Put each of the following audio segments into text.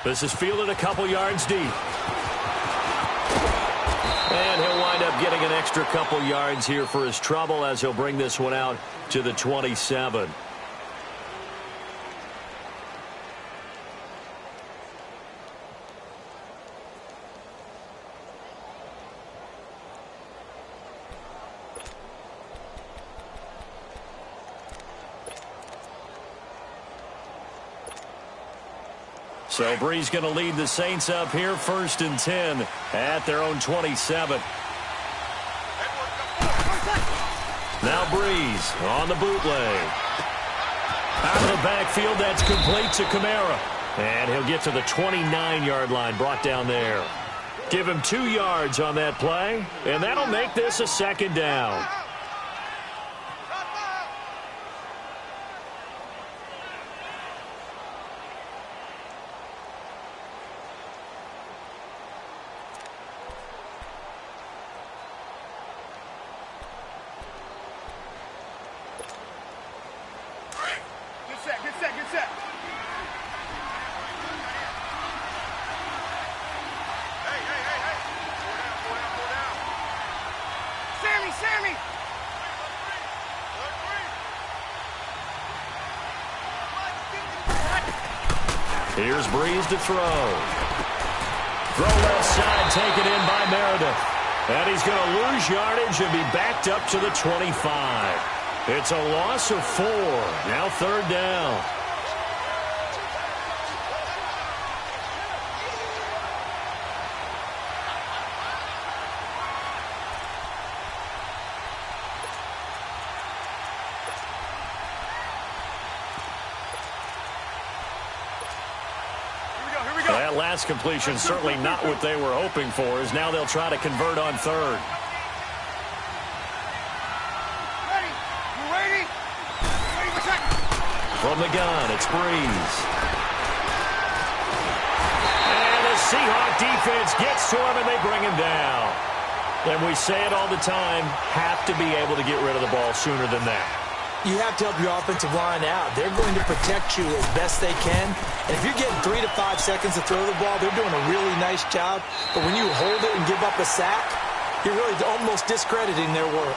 This is fielded a couple yards deep. And he'll wind up getting an extra couple yards here for his trouble as he'll bring this one out to the 27. So Brees going to lead the Saints up here, 1st and 10 at their own 27. Now Brees on the bootleg. Out of the backfield, that's complete to Kamara. And he'll get to the 29-yard line, brought down there. Give him 2 yards on that play, and that'll make this a 2nd down. Here's Brees to throw. Throw left side, taken in by Meredith. And he's going to lose yardage and be backed up to the 25. It's a loss of 4. Now 3rd down. Last completion certainly not what they were hoping for, as now they'll try to convert on 3rd. From the gun, it's Brees. And the Seahawk defense gets to him, and they bring him down. And we say it all the time, have to be able to get rid of the ball sooner than that. You have to help your offensive line out. They're going to protect you as best they can. And if you're getting 3 to 5 seconds to throw the ball, they're doing a really nice job. But when you hold it and give up a sack, you're really almost discrediting their work.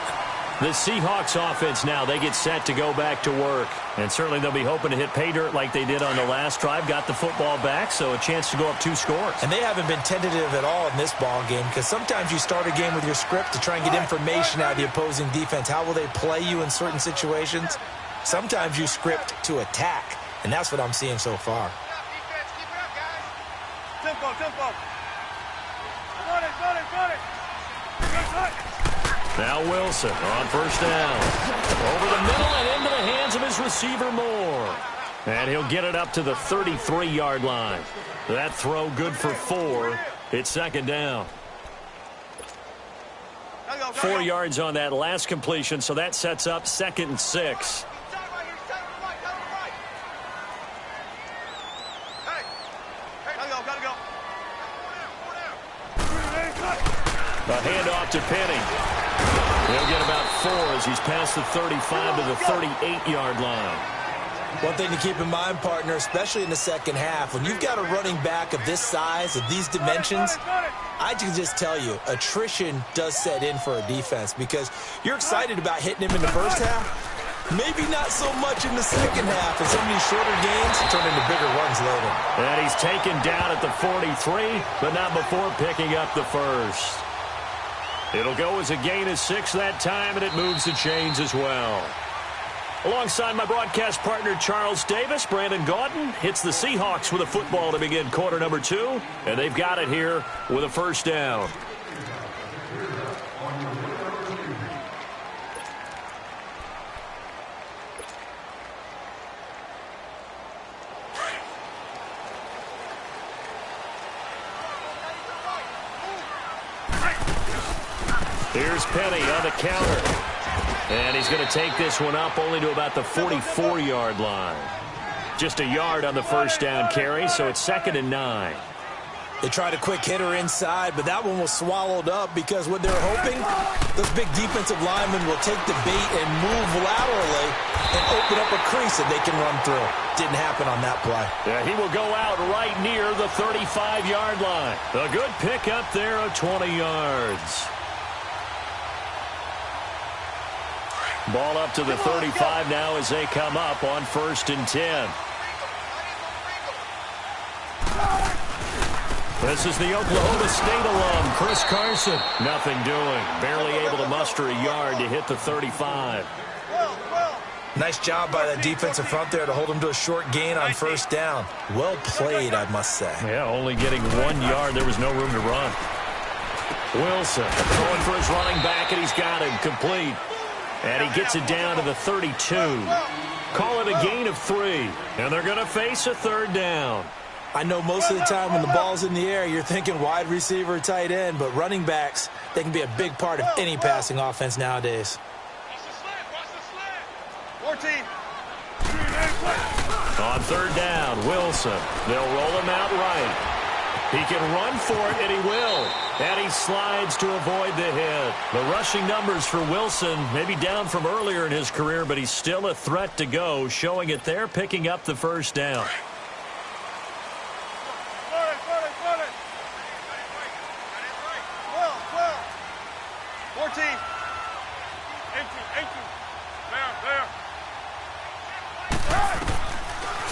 The Seahawks offense now, they get set to go back to work. And certainly they'll be hoping to hit pay dirt like they did on the last drive. Got the football back, so a chance to go up 2 scores. And they haven't been tentative at all in this ball game, because sometimes you start a game with your script to try and get information out of the opposing defense. How will they play you in certain situations? Sometimes you script to attack, and that's what I'm seeing so far. Tempo. Got it. Now Wilson on 1st down. Over the middle and into the hands of his receiver Moore. And he'll get it up to the 33-yard line. That throw good for 4. It's 2nd down. 4 yards on that last completion, so that sets up 2nd and 6. A handoff to Penny. He'll get about 4 as he's past the 35 to the 38-yard line. One thing to keep in mind, partner, especially in the second half, when you've got a running back of this size, of these dimensions, I can just tell you, attrition does set in for a defense, because you're excited about hitting him in the first half. Maybe not so much in the second half, as some of these shorter games turn into bigger runs later. And he's taken down at the 43, but not before picking up the first. It'll go as a gain of 6 that time, and it moves the chains as well. Alongside my broadcast partner, Charles Davis, Brandon Gaudin hits the Seahawks with a football to begin quarter number 2, and they've got it here with a 1st down. Here's Penny on the counter. And he's going to take this one up only to about the 44-yard line. Just a yard on the 1st down carry, so it's 2nd and 9. They tried a quick hitter inside, but that one was swallowed up because what they're hoping, those big defensive linemen will take the bait and move laterally and open up a crease that they can run through. Didn't happen on that play. Yeah, he will go out right near the 35-yard line. A good pickup there of 20 yards. Ball up to the 35 now as they come up on 1st and 10. This is the Oklahoma State alum, Chris Carson. Nothing doing. Barely able to muster a yard to hit the 35. Nice job by that defensive front there to hold him to a short gain on 1st down. Well played, I must say. Yeah, only getting 1 yard. There was no room to run. Wilson throwing for his running back, and he's got him complete. And he gets it down to the 32. Call it a gain of 3. And they're going to face a 3rd down. I know most of the time when the ball's in the air, you're thinking wide receiver, tight end, but running backs, they can be a big part of any passing offense nowadays. On 3rd down, Wilson. They'll roll him out right. He can run for it, and he will. And he slides to avoid the hit. The rushing numbers for Wilson maybe down from earlier in his career, but he's still a threat to go, showing it there, picking up the 1st down.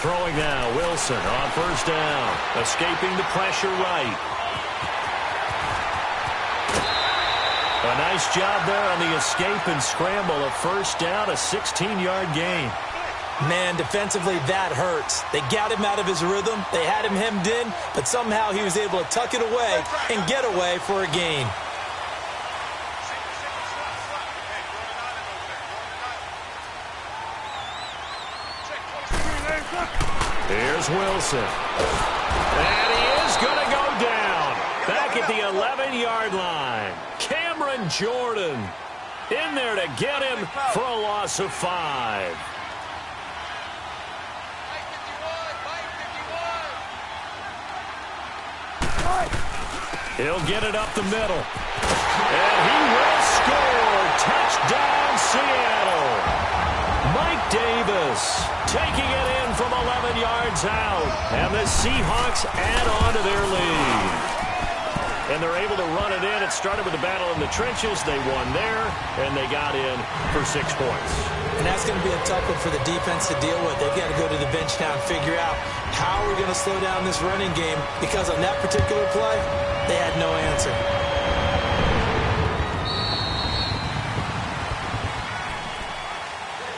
Throwing now, Wilson on 1st down. Escaping the pressure right. A nice job there on the escape and scramble. A 1st down, a 16-yard gain. Man, defensively, that hurts. They got him out of his rhythm. They had him hemmed in, but somehow he was able to tuck it away and get away for a gain. Here's Wilson. And he is going to go down. Back at the 11-yard line. Cameron Jordan in there to get him for a loss of 5. He'll get it up the middle. And he will score. Touchdown, Seattle. Mike Davis taking it in from 11 yards out. And the Seahawks add on to their lead. And they're able to run it in. It started with a battle in the trenches. They won there, and they got in for 6 points. And that's going to be a tough one for the defense to deal with. They've got to go to the bench now and figure out how we're going to slow down this running game, because on that particular play, they had no answer.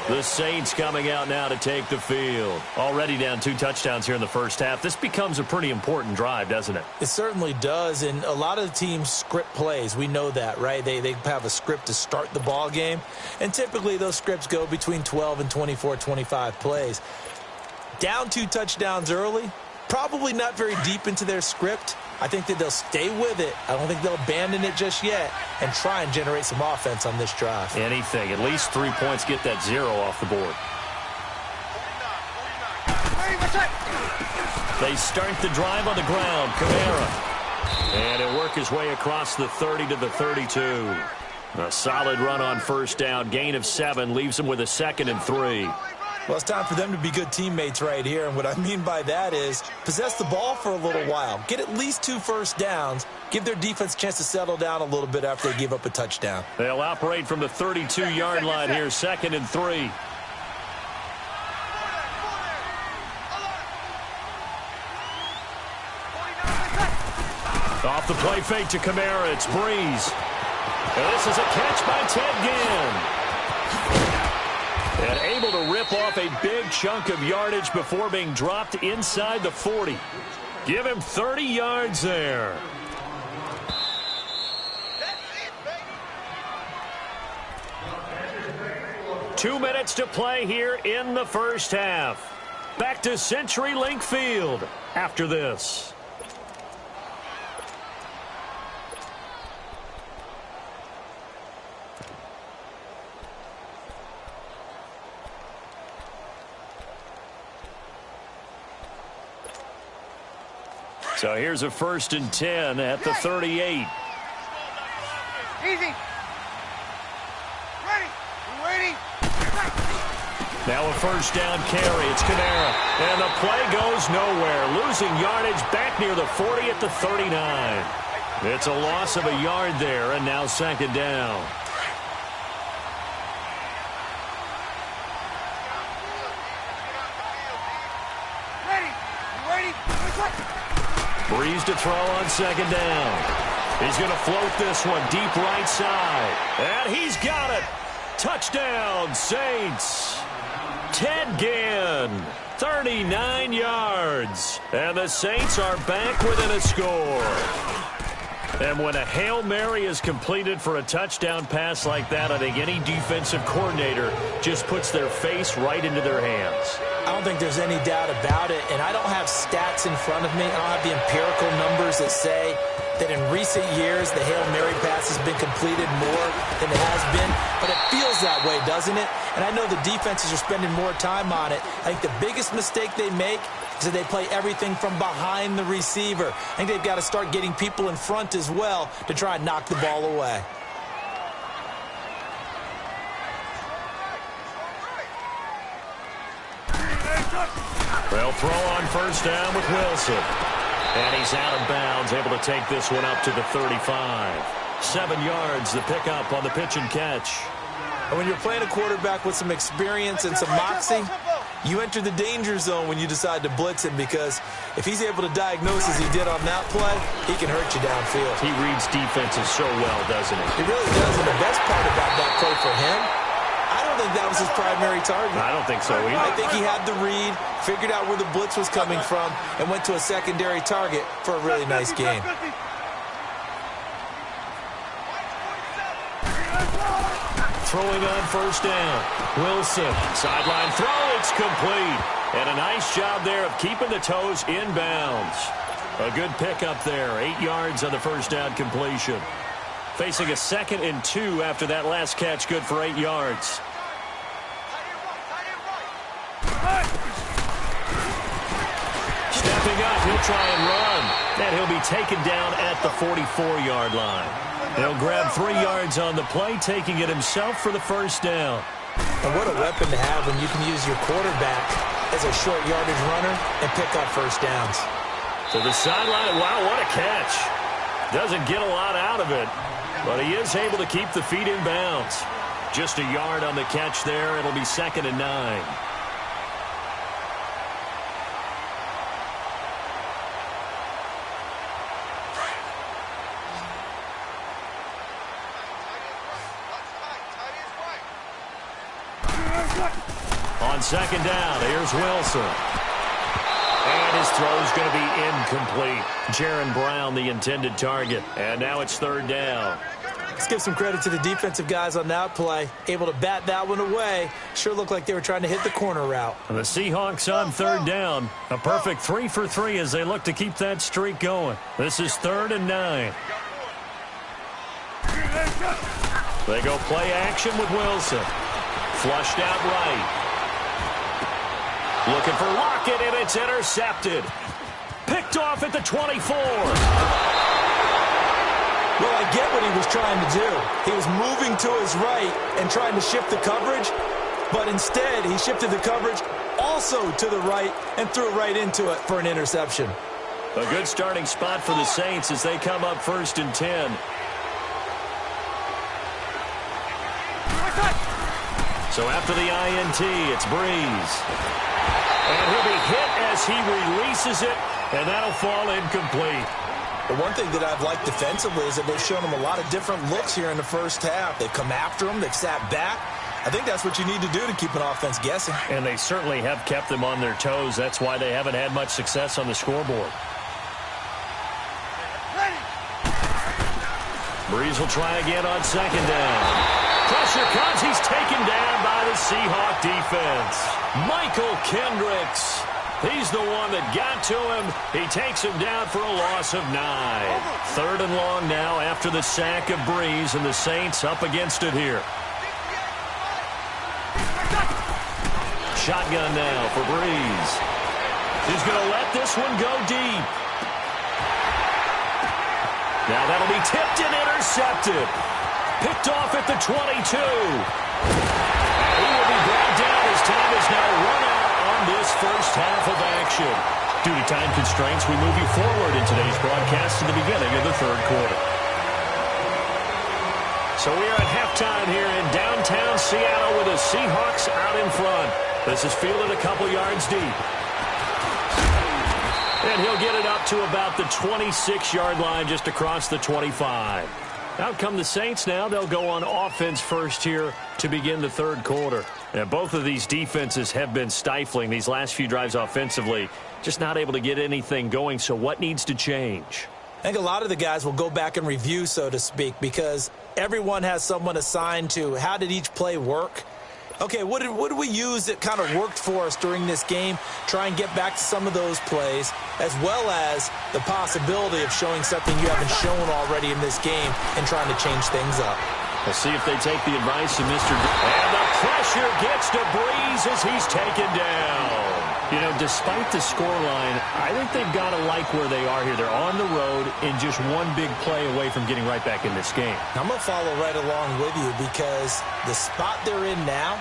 The Saints coming out now to take the field. Already down 2 touchdowns here in the 1st half. This becomes a pretty important drive, doesn't it? It certainly does, and a lot of the teams script plays. We know that, right? They have a script to start the ball game, and typically those scripts go between 12 and 24, 25 plays. Down 2 touchdowns early, probably not very deep into their script. I think that they'll stay with it. I don't think they'll abandon it just yet and try and generate some offense on this drive. Anything. At least 3 points, get that 0 off the board. They start the drive on the ground. Kamara. And he'll work his way across the 30 to the 32. A solid run on 1st down. Gain of 7 leaves him with a 2nd and 3. Well, it's time for them to be good teammates right here. And what I mean by that is possess the ball for a little while. Get at least 2 first downs. Give their defense a chance to settle down a little bit after they give up a touchdown. They'll operate from the 32-yard line here, 2nd and 3. Off the play fake to Kamara. It's Breeze. And this is a catch by Ted Ginn. And able to rip off a big chunk of yardage before being dropped inside the 40. Give him 30 yards there. Two minutes to play here in the 1st half. Back to CenturyLink Field after this. So here's a 1st and 10 at the 38. Easy. Ready. Waiting. Now a 1st down carry. It's Kamara. And the play goes nowhere. Losing yardage back near the 40 at the 39. It's a loss of a yard there, and now 2nd down. Breeze to throw on 2nd down. He's going to float this one deep right side. And he's got it. Touchdown, Saints. Ted Ginn, 39 yards. And the Saints are back within a score. And when a Hail Mary is completed for a touchdown pass like that, I think any defensive coordinator just puts their face right into their hands. I don't think there's any doubt about it, and I don't have stats in front of me. I don't have the empirical numbers that say that in recent years the Hail Mary pass has been completed more than it has been, but it feels that way, doesn't it? And I know the defenses are spending more time on it. I think the biggest mistake they make is that they play everything from behind the receiver. I think they've got to start getting people in front as well to try and knock the ball away. They'll throw on 1st down with Wilson. And he's out of bounds, able to take this one up to the 35. 7 yards, the pickup on the pitch and catch. And when you're playing a quarterback with some experience and some moxie, you enter the danger zone when you decide to blitz him, because if he's able to diagnose as he did on that play, he can hurt you downfield. He reads defenses so well, doesn't he? He really does, and the best part about that play for him, I don't think that was his primary target. I don't think so either. I think he had the read, figured out where the blitz was coming from, and went to a secondary target for a really nice game. Throwing on 1st down. Wilson, sideline throw, it's complete. And a nice job there of keeping the toes inbounds. A good pickup there, 8 yards on the 1st down completion. Facing a 2nd and 2 after that last catch, good for 8 yards. Stepping up, he'll try and run. And he'll be taken down at the 44-yard line. He'll grab 3 yards on the play, taking it himself for the 1st down. And what a weapon to have when you can use your quarterback as a short yardage runner and pick up 1st downs. To the sideline, wow, what a catch. Doesn't get a lot out of it, but he is able to keep the feet in bounds. Just a yard on the catch there. It'll be 2nd and 9. On 2nd down, here's Wilson. And his throw's going to be incomplete. Jaron Brown, the intended target. And now it's 3rd down. Let's give some credit to the defensive guys on that play. Able to bat that one away. Sure looked like they were trying to hit the corner route. The Seahawks on 3rd down. A perfect 3 for 3 as they look to keep that streak going. This is 3rd and 9. They go play action with Wilson. Flushed out right. Looking for Lockett, and it's intercepted. Picked off at the 24. Well, I get what he was trying to do. He was moving to his right and trying to shift the coverage, but instead he shifted the coverage also to the right and threw it right into it for an interception. A good starting spot for the Saints as they come up 1st and 10. So after the INT, it's Breeze. And he'll be hit as he releases it, and that'll fall incomplete. The one thing that I've liked defensively is that they've shown him a lot of different looks here in the 1st half. They've come after him. They've sat back. I think that's what you need to do to keep an offense guessing. And they certainly have kept them on their toes. That's why they haven't had much success on the scoreboard. Breeze will try again on 2nd down. Pressure comes. He's taken down by the Seahawk defense. Michael Kendricks. He's the one that got to him. He takes him down for a loss of 9. 3rd and long now after the sack of Breeze, and the Saints up against it here. Shotgun now for Breeze. He's going to let this one go deep. Now that'll be tipped and intercepted. Picked off at the 22. He will be brought down as time is now run out on this first half of action. Due to time constraints, we move you forward in today's broadcast to the beginning of the third quarter. So we are at halftime here in downtown Seattle with the Seahawks out in front. This is fielded a couple yards deep. And he'll get it up to about the 26-yard line just across the 25. Out come the Saints now. They'll go on offense first here to begin the third quarter. And both of these defenses have been stifling these last few drives offensively. Just not able to get anything going. So what needs to change? I think a lot of the guys will go back and review, so to speak, because everyone has someone assigned to how did each play work. Okay, what did we use that kind of worked for us during this game? Try and get back to some of those plays, as well as the possibility of showing something you haven't shown already in this game and trying to change things up. We'll see if they take the advice of Mr. And the pressure gets to Breeze as he's taken down. You know, despite the scoreline, I think they've got to like where they are here. They're on the road and just one big play away from getting right back in this game. I'm going to follow right along with you because the spot they're in now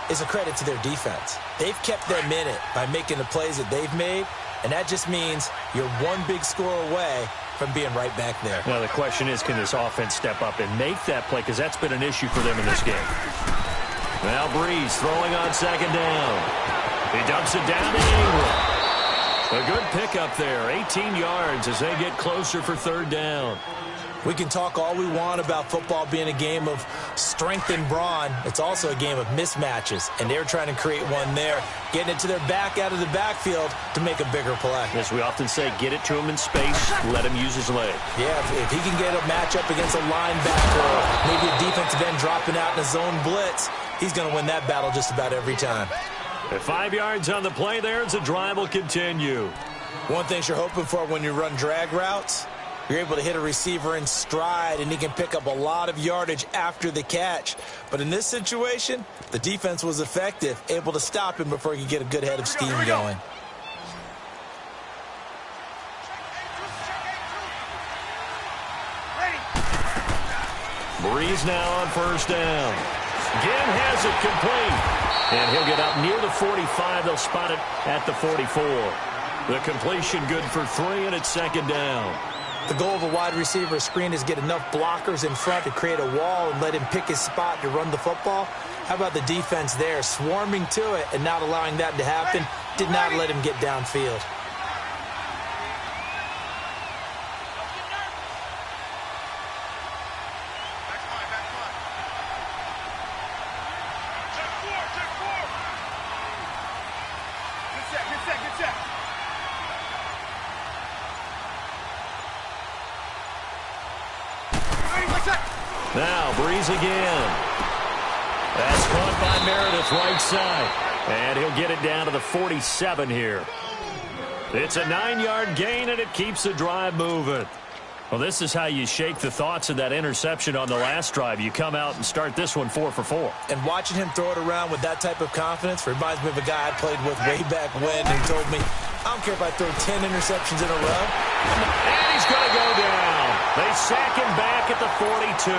is a credit to their defense. They've kept them in it by making the plays that they've made, and that just means you're one big score away from being right back there. Now, the question is, can this offense step up and make that play? Because that's been an issue for them in this game. Now Breeze throwing on second down. He dumps it down to Ingram. A good pickup there, 18 yards as they get closer for third down. We can talk all we want about football being a game of strength and brawn. It's also a game of mismatches, and they're trying to create one there, getting it to their back out of the backfield to make a bigger play. As we often say, get it to him in space, let him use his leg. Yeah, if he can get a matchup against a linebacker or maybe a defensive end dropping out in a zone blitz, he's going to win that battle just about every time. At 5 yards on the play there, as the drive will continue. One thing you're hoping for when you run drag routes, you're able to hit a receiver in stride, and he can pick up a lot of yardage after the catch. But in this situation, the defense was effective, able to stop him before he could get a good head of steam going. Breeze now on first down. Ginn has it complete. And he'll get up near the 45. They'll spot it at the 44. The completion good for 3, and it's second down. The goal of a wide receiver screen is get enough blockers in front to create a wall and let him pick his spot to run the football. How about the defense there, swarming to it and not allowing that to happen? Did not let him get downfield. Now Breeze again. That's caught by Meredith right side. And he'll get it down to the 47 here. It's a 9-yard gain, and it keeps the drive moving. Well, this is how you shake the thoughts of that interception on the last drive. You come out and start this one 4 for 4. And watching him throw it around with that type of confidence reminds me of a guy I played with way back when who told me, I don't care if I throw 10 interceptions in a row. And he's going to go down. They sack him back at the 42.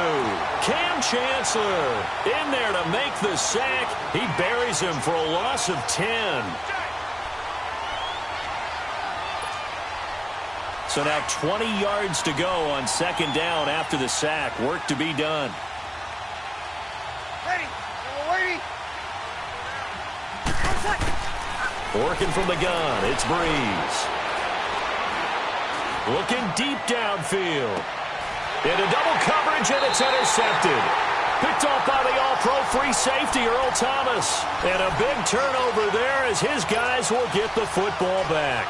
Cam Chancellor in there to make the sack. He buries him for a loss of 10. So now 20 yards to go on second down after the sack. Work to be done. Ready. We're waiting. Working from the gun, it's Breeze. Looking deep downfield. Into double coverage, and it's intercepted. Picked off by the all-pro free safety, Earl Thomas. And a big turnover there as his guys will get the football back.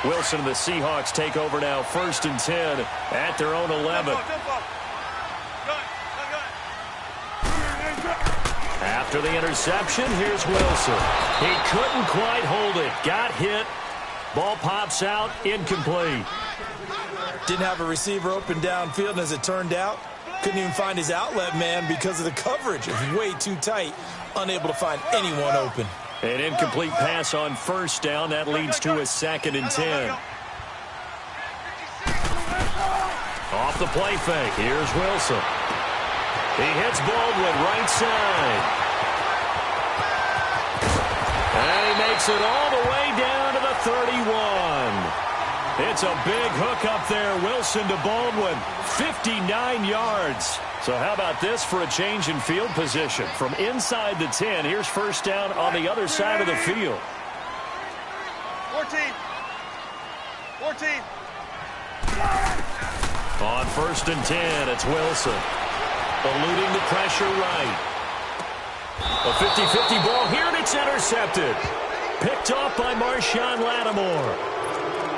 Wilson and the Seahawks take over now, 1st and 10 at their own 11. After the interception, here's Wilson. He couldn't quite hold it. Got hit. Ball pops out, incomplete. Didn't have a receiver open downfield, and as it turned out, couldn't even find his outlet man because of the coverage. It was way too tight, unable to find anyone open. An incomplete pass on first down. That leads to a 2nd and 10. Off the play fake, here's Wilson. He hits Baldwin right side. And he makes it all the way down to the 31. It's a big hook up there, Wilson to Baldwin. 59 yards. So how about this for a change in field position? From inside the 10, here's first down on the other side of the field. 14. On first and 10, it's Wilson. Eluding the pressure right. A 50-50 ball here, and it's intercepted. Picked off by Marshawn Lattimore.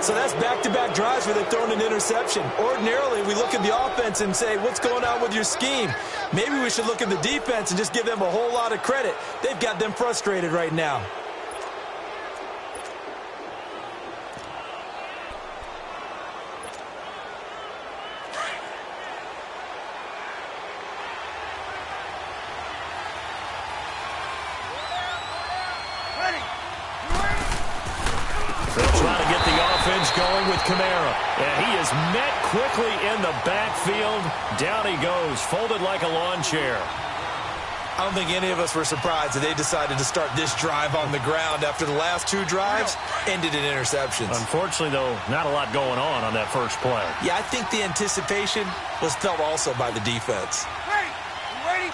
So that's back-to-back drives where they've thrown an interception. Ordinarily, we look at the offense and say, what's going on with your scheme? Maybe we should look at the defense and just give them a whole lot of credit. They've got them frustrated right now. Going with Kamara, and he is met quickly in the backfield. Down he goes, folded like a lawn chair. I don't think any of us were surprised that they decided to start this drive on the ground after the last two drives ended in interceptions. Unfortunately, though, not a lot going on that first play. Yeah, I think the anticipation was felt also by the defense. Ready? You ready?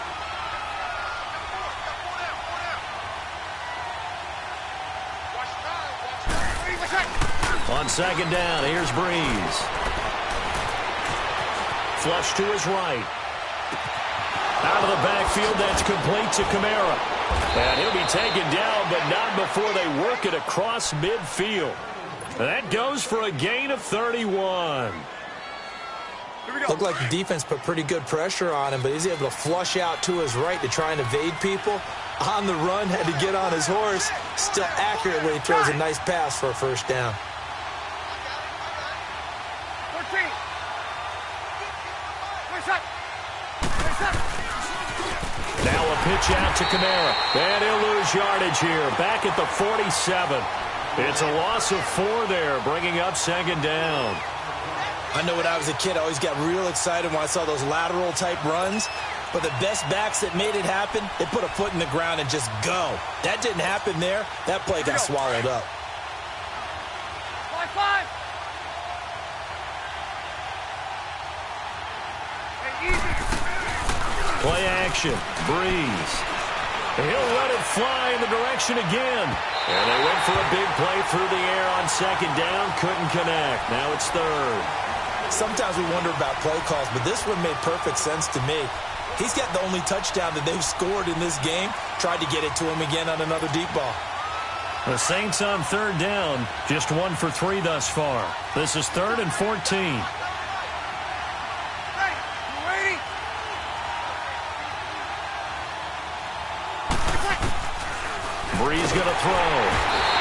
Watch time. Ready, watch out. On second down, here's Breeze. Flush to his right. Out of the backfield, that's complete to Kamara. And he'll be taken down, but not before they work it across midfield. That goes for a gain of 31. Looked like the defense put pretty good pressure on him, but he's able to flush out to his right to try and evade people. On the run, had to get on his horse. Still accurately throws a nice pass for a first down. Now a pitch out to Kamara. And he'll lose yardage here. Back at the 47. It's a loss of 4 there, bringing up second down. I know when I was a kid, I always got real excited when I saw those lateral-type runs. But the best backs that made it happen, they put a foot in the ground and just go. That didn't happen there. That play got swallowed up. 5-5. Hey, easy. Play action. Breeze. He'll let it fly in the direction again. And they went for a big play through the air on second down. Couldn't connect. Now it's third. Sometimes we wonder about play calls, but this one made perfect sense to me. He's got the only touchdown that they've scored in this game. Tried to get it to him again on another deep ball. The Saints on third down. Just 1 for 3 thus far. This is 3rd and 14. Breeze going to throw.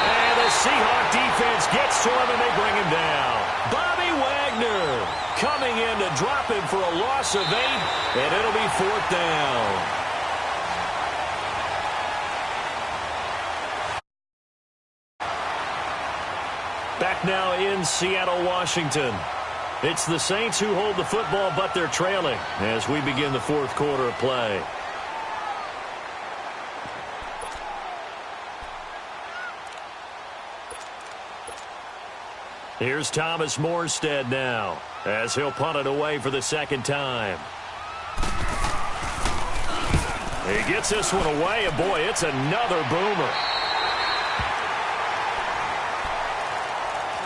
And the Seahawk defense gets to him, and they bring him down. Bobby Wagner coming in to drop him for a loss of 8, and it'll be 4th down. Back now in Seattle, Washington. It's the Saints who hold the football, but they're trailing as we begin the 4th quarter of play. Here's Thomas Morstead now as he'll punt it away for the second time. He gets this one away, and boy, it's another boomer.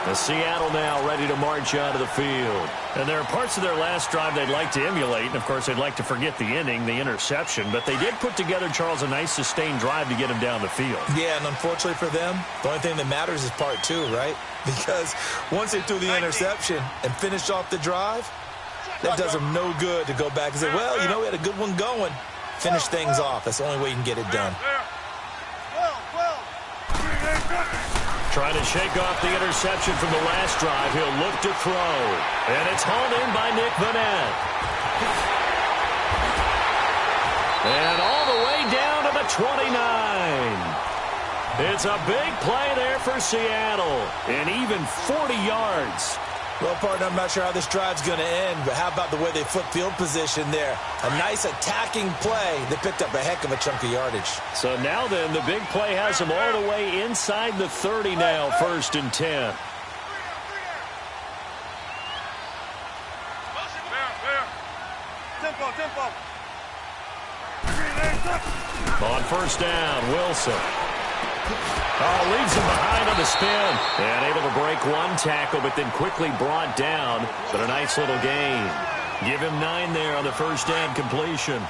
The Seattle now ready to march out of the field. And there are parts of their last drive they'd like to emulate. And, of course, they'd like to forget the inning, the interception. But they did put together, Charles, a nice sustained drive to get him down the field. Yeah, and unfortunately for them, the only thing that matters is part 2, right? Because once they threw the interception and finished off the drive, that does them no good to go back and say, well, you know, we had a good one going. Finish things off. That's the only way you can get it done. Trying to shake off the interception from the last drive. He'll look to throw. And it's hauled in by Nick Vannett. And all the way down to the 29. It's a big play there for Seattle. And even 40 yards. Well, partner, I'm not sure how this drive's going to end, but how about the way they flip field position there? A nice attacking play. They picked up a heck of a chunk of yardage. So now then, the big play has them all the way inside the 30 now, 1st and 10. On 1st down, Wilson. Oh, leaves him behind on the spin. And able to break one tackle, but then quickly brought down. But a nice little gain. Give him 9 there on the 1st down completion.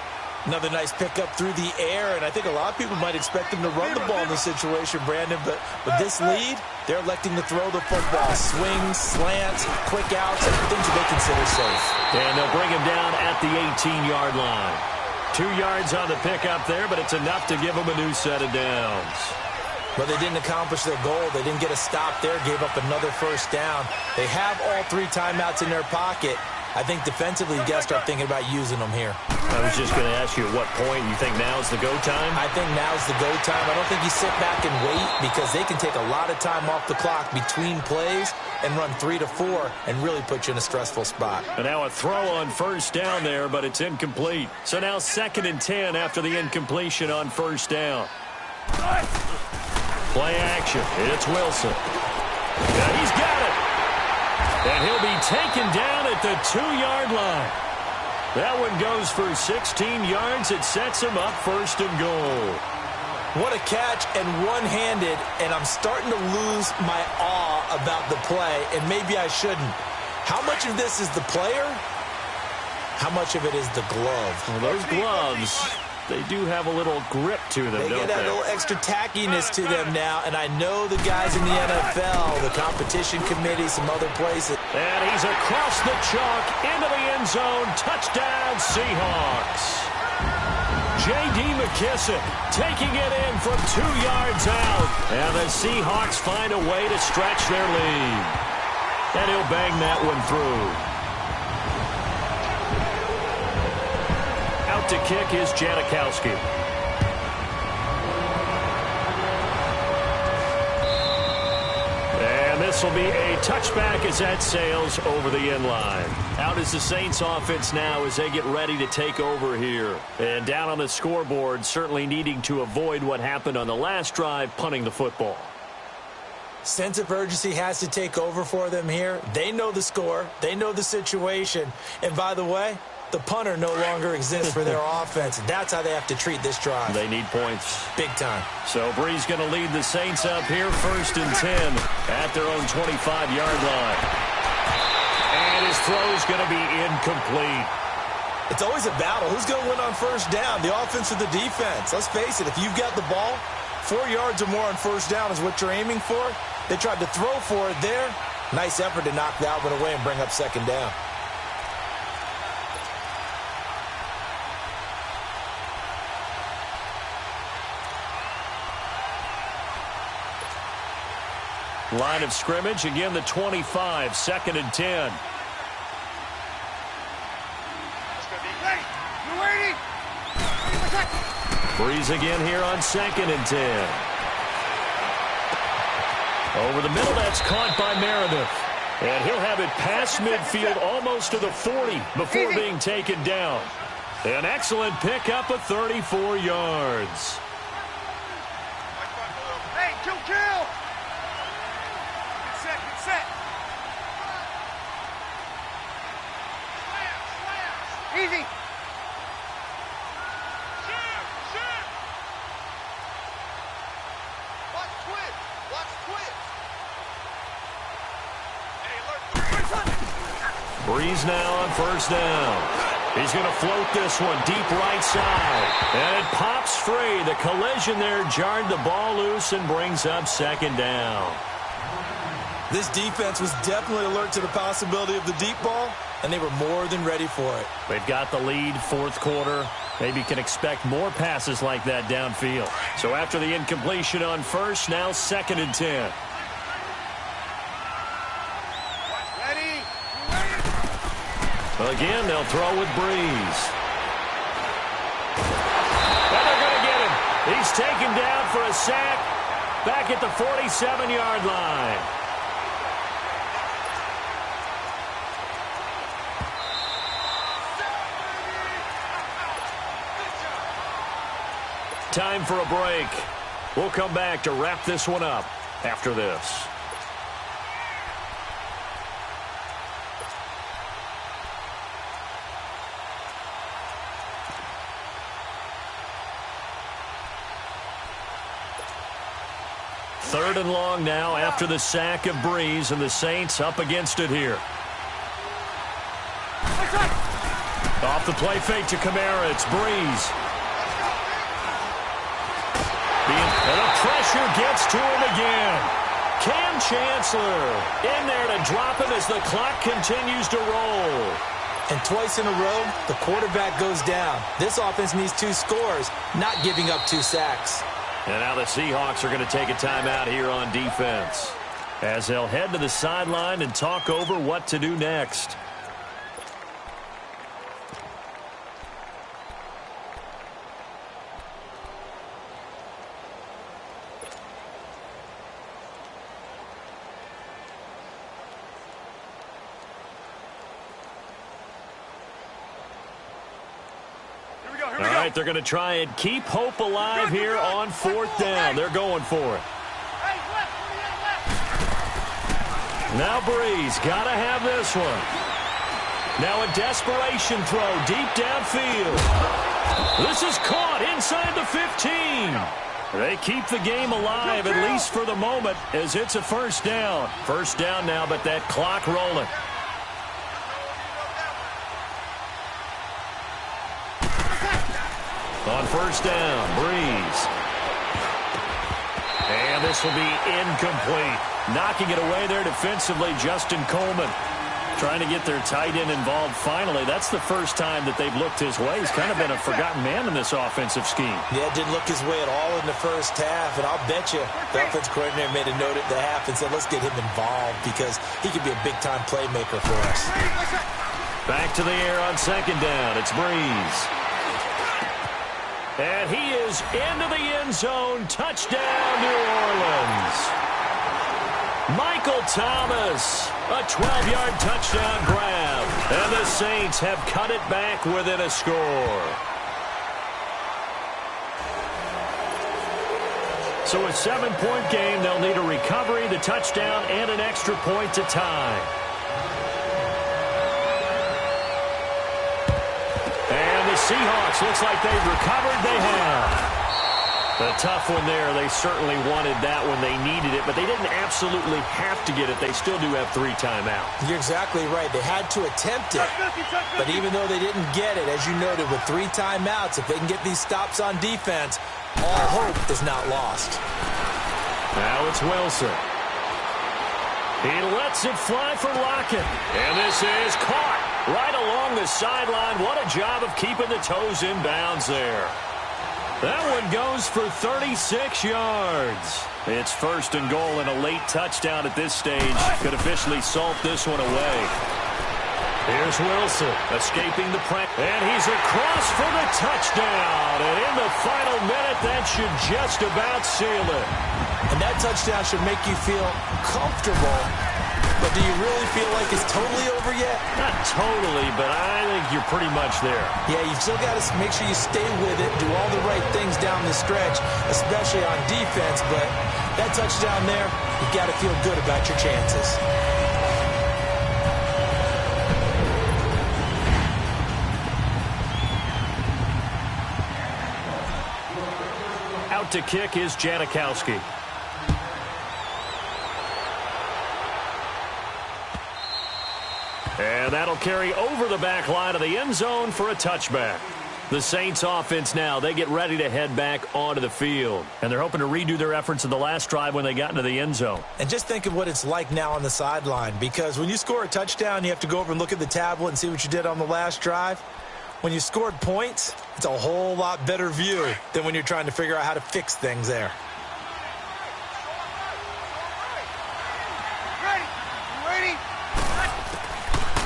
Another nice pickup through the air, and I think a lot of people might expect him to run the ball in this situation, Brandon. But with this lead, they're electing to throw the football. Swings, slants, quick outs, things that they consider safe. And they'll bring him down at the 18-yard line. 2 yards on the pickup there, but it's enough to give them a new set of downs. But they didn't accomplish their goal. They didn't get a stop there, gave up another 1st down. They have all 3 timeouts in their pocket. I think defensively, you got to start thinking about using them here. I was just going to ask you at what point you think now is the go time? I think now's the go time. I don't think you sit back and wait because they can take a lot of time off the clock between plays and run 3 to 4 and really put you in a stressful spot. And now a throw on 1st down there, but it's incomplete. So now 2nd and 10 after the incompletion on 1st down. Play action. It's Wilson. Yeah, he's got it. And he'll be taken down at the 2-yard line. That one goes for 16 yards. It sets him up 1st and goal. What a catch and one-handed, and I'm starting to lose my awe about the play, and maybe I shouldn't. How much of this is the player? How much of it is the glove? Well, those gloves, they do have a little grip to them, don't they? Get a little extra tackiness to them now, and I know the guys in the NFL, the competition committee, some other places. And he's across the chalk into the end zone. Touchdown, Seahawks. J.D. McKissick taking it in from 2 yards out. And the Seahawks find a way to stretch their lead. And he'll bang that one through. Out to kick is Janikowski. And this will be a touchback as that sails over the end line. Out is the Saints offense now as they get ready to take over here. And down on the scoreboard, certainly needing to avoid what happened on the last drive, punting the football. Sense of urgency has to take over for them here. They know the score. They know the situation. And by the way, the punter no longer exists for their offense. That's how they have to treat this drive. They need points. Big time. So Brees going to lead the Saints up here 1st and 10 at their own 25-yard line. And his throw is going to be incomplete. It's always a battle. Who's going to win on 1st down, the offense or the defense? Let's face it, if you've got the ball, 4 yards or more on 1st down is what you're aiming for. They tried to throw for it there. Nice effort to knock that one away and bring up 2nd down. Line of scrimmage, again the 25, 2nd and 10. Brees again here on 2nd and 10. Over the middle, that's caught by Meredith. And he'll have it past midfield almost to the 40 before being taken down. An excellent pickup of 34 yards. Hey, kill! Get set. Easy. Shoot. Watch twist. Brees now on 1st down. He's going to float this one deep right side. And it pops free. The collision there jarred the ball loose and brings up 2nd down. This defense was definitely alert to the possibility of the deep ball, and they were more than ready for it. They've got the lead, 4th quarter. Maybe can expect more passes like that downfield. So after the incompletion on 1st, now 2nd and 10. Ready. Again, they'll throw with Brees. And they're going to get him. He's taken down for a sack back at the 47-yard line. Time for a break. We'll come back to wrap this one up after this. Third and long now after the sack of Breeze, and the Saints up against it here. Off the play fake to Kamara. It's Breeze. And the pressure gets to him again. Cam Chancellor in there to drop him as the clock continues to roll. And twice in a row, the quarterback goes down. This offense needs 2 scores, not giving up 2 sacks. And now the Seahawks are going to take a timeout here on defense, as they'll head to the sideline and talk over what to do next. All right, they're going to try and keep hope alive here on 4th down. They're going for it. Now Breeze, got to have this one. Now a desperation throw deep downfield. This is caught inside the 15. They keep the game alive, at least for the moment, as it's a first down. First down now, but that clock rolling. On first down, Breeze. And this will be incomplete. Knocking it away there defensively, Justin Coleman. Trying to get their tight end involved finally. That's the first time that they've looked his way. He's kind of been a forgotten man in this offensive scheme. Yeah, it didn't look his way at all in the first half. And I'll bet you the offense coordinator made a note at the half and said, let's get him involved because he could be a big-time playmaker for us. Back to the air on second down. It's Breeze. And he is into the end zone. Touchdown, New Orleans. Michael Thomas, a 12-yard touchdown grab. And the Saints have cut it back within a score. So a 7-point game, they'll need a recovery, the touchdown, and an extra point to tie. The Seahawks, looks like they've recovered. They have. A tough one there. They certainly wanted that when they needed it, but they didn't absolutely have to get it. They still do have 3 timeouts. You're exactly right. They had to attempt it, but even though they didn't get it, as you noted, with 3 timeouts, if they can get these stops on defense, all hope is not lost. Now it's Wilson. He lets it fly for Lockett, and this is caught. Right along the sideline. What a job of keeping the toes in bounds there. That one goes for 36 yards. It's first and goal, and a late touchdown at this stage could officially salt this one away. Here's Wilson escaping the pressure, and he's across for the touchdown. And in the final minute, that should just about seal it. And that touchdown should make you feel comfortable. But do you really feel like it's totally over yet? Not totally, but I think you're pretty much there. Yeah, you've still got to make sure you stay with it, do all the right things down the stretch, especially on defense. But that touchdown there, you've got to feel good about your chances. Out to kick is Janikowski. And that'll carry over the back line of the end zone for a touchback. The Saints offense now, they get ready to head back onto the field. And they're hoping to redo their efforts in the last drive when they got into the end zone. And just think of what it's like now on the sideline, because when you score a touchdown, you have to go over and look at the tablet and see what you did on the last drive. When you scored points, it's a whole lot better view than when you're trying to figure out how to fix things there.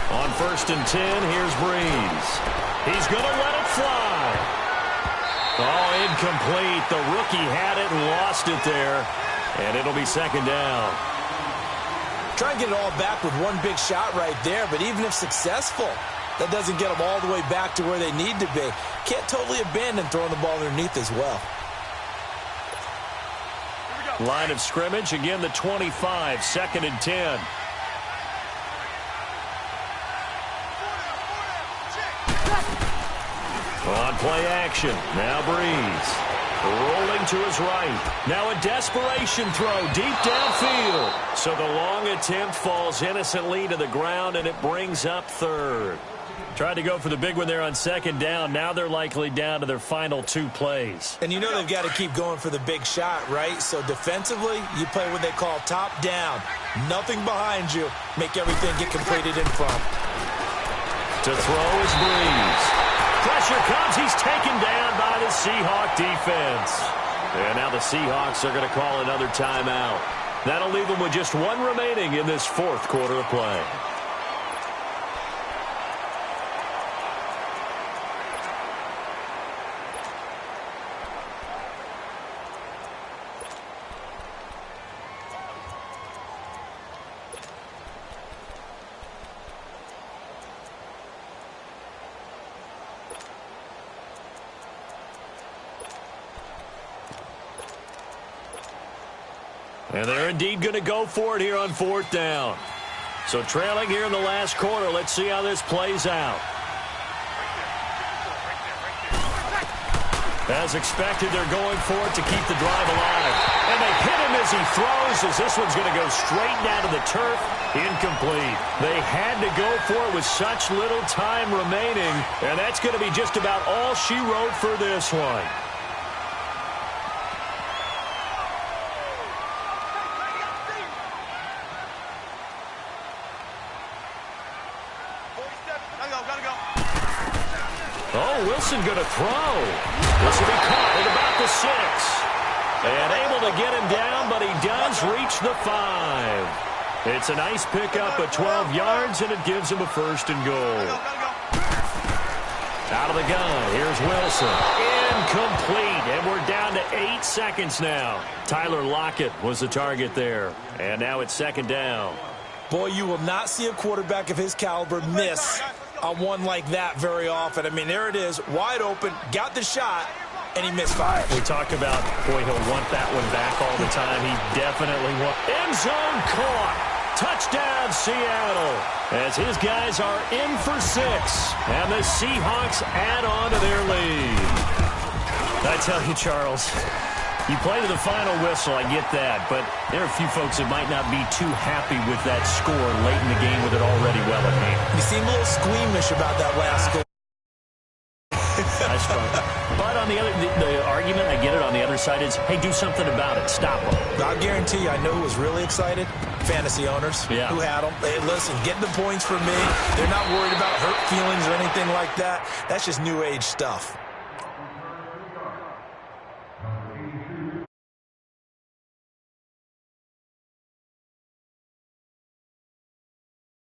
On first and 10, here's Breeze. He's going to let it fly. Oh, incomplete. The rookie had it and lost it there. And it'll be second down. Try and get it all back with one big shot right there, but even if successful, that doesn't get them all the way back to where they need to be. Can't totally abandon throwing the ball underneath as well. Line of scrimmage, again the 25, 2nd and 10. On play action, now Breeze. Rolling to his right. Now a desperation throw deep downfield. So the long attempt falls innocently to the ground, and it brings up 3rd. Tried to go for the big one there on 2nd down. Now they're likely down to their final 2 plays. And you know they've got to keep going for the big shot, right? So defensively, you play what they call top down. Nothing behind you. Make everything get completed in front. To throw is Breeze. Pressure comes. He's taken down by the Seahawk defense. And now the Seahawks are going to call another timeout. That'll leave them with just 1 remaining in this 4th quarter of play. And they're indeed going to go for it here on 4th down. So trailing here in the last quarter. Let's see how this plays out. As expected, they're going for it to keep the drive alive. And they hit him as he throws, as this one's going to go straight down to the turf. Incomplete. They had to go for it with such little time remaining. And that's going to be just about all she wrote for this one. Oh, Wilson going to throw. This will be caught at about the 6. And able to get him down, but he does reach the 5. It's a nice pickup at 12 yards, and it gives him a 1st and goal. Out of the gun, here's Wilson. Incomplete, and we're down to 8 seconds now. Tyler Lockett was the target there. And now it's 2nd down. Boy, you will not see a quarterback of his caliber miss on one like that very often. I mean, there it is, wide open, got the shot, and he misfired. We talk about, boy, he'll want that one back all the time. He definitely wants. End zone caught. Touchdown, Seattle. As his guys are in for 6. And the Seahawks add on to their lead. I tell you, Charles, you play to the final whistle, I get that, but there are a few folks that might not be too happy with that score late in the game with it already well at hand. You seem a little squeamish about that last score. But on the other, the argument, I get it, on the other side is, hey, do something about it. Stop them. I guarantee you, I know who was really excited. Fantasy owners who had them. Hey, listen, get the points for me. They're not worried about hurt feelings or anything like that. That's just new age stuff.